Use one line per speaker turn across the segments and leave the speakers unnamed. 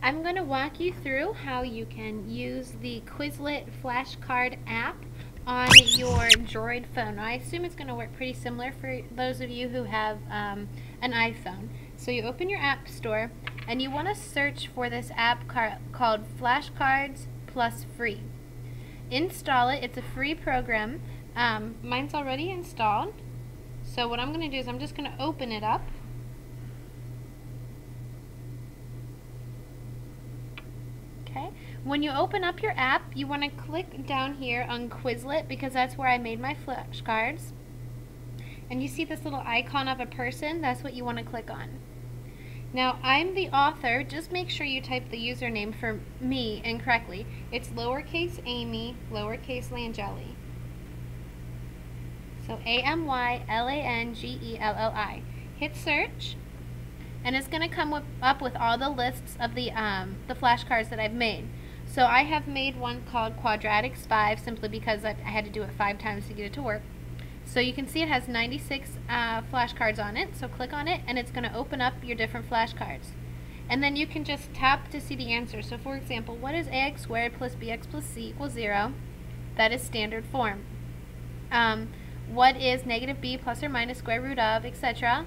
I'm going to walk you through how you can use the Quizlet flashcard app on your Droid phone. Now, I assume it's going to work pretty similar for those of you who have an iPhone. So you open your app store and you want to search for this app called Flashcards Plus Free. Install it. It's a free program. Mine's already installed. So what I'm going to do is I'm just going to open it up. Okay. When you open up your app, you want to click down here on Quizlet because that's where I made my flashcards. And you see this little icon of a person? That's what you want to click on. Now, I'm the author. Just make sure you type the username for me incorrectly. It's lowercase Amy, lowercase Langelli. So AMYLANGELLI. Hit search, and it's going to come up with all the lists of the flashcards that I've made. So I have made one called Quadratics 5 simply because I had to do it 5 times to get it to work. So you can see it has 96 flashcards on it. So click on it and it's going to open up your different flashcards. And then you can just tap to see the answer. So for example, what is ax squared plus bx plus c equals 0? That is standard form. What is negative b plus or minus square root of, etc.?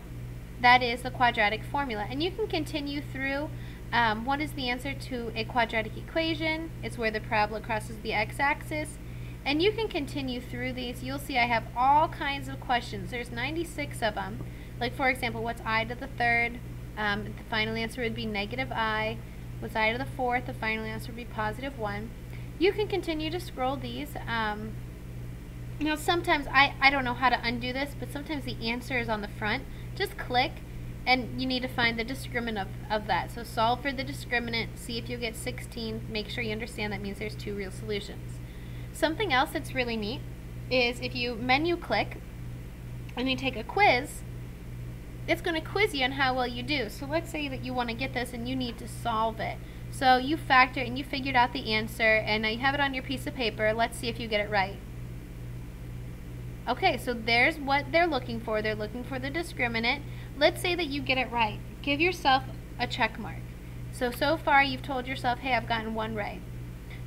That is the quadratic formula. And you can continue through. What is the answer to a quadratic equation? It's where the parabola crosses the x-axis. And you can continue through these. You'll see I have all kinds of questions. There's 96 of them. Like for example, what's I to the third? The final answer would be negative I. What's I to the fourth? The final answer would be positive 1. You can continue to scroll these. You know, sometimes I don't know how to undo this, but sometimes the answer is on the front. Just click and you need to find the discriminant of that. So solve for the discriminant, see if you get 16. Make sure you understand that means there's 2 real solutions. Something else that's really neat is if you menu click and you take a quiz, it's going to quiz you on how well you do. So let's say that you want to get this and you need to solve it. So you factor and you figured out the answer and now you have it on your piece of paper. Let's see if you get it right. Okay, so there's what they're looking for. They're looking for the discriminant. Let's say that you get it right. Give yourself a check mark. So far you've told yourself, hey, I've gotten 1 right.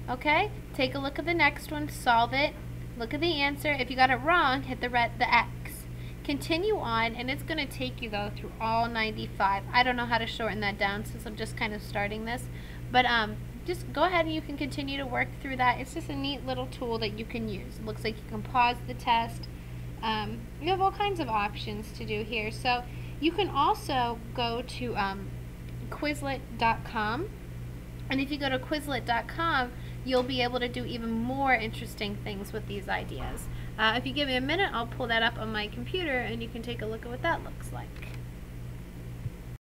Okay, take a look at the next one, solve it, look at the answer. If you got it wrong, hit the X. Continue on, and it's going to take you, though, through all 95. I don't know how to shorten that down since I'm just kind of starting this. But just go ahead and you can continue to work through that. It's just a neat little tool that you can use. It looks like you can pause the test. You have all kinds of options to do here. So you can also go to Quizlet.com. And if you go to Quizlet.com, you'll be able to do even more interesting things with these ideas. If you give me a minute, I'll pull that up on my computer and you can take a look at what that looks like.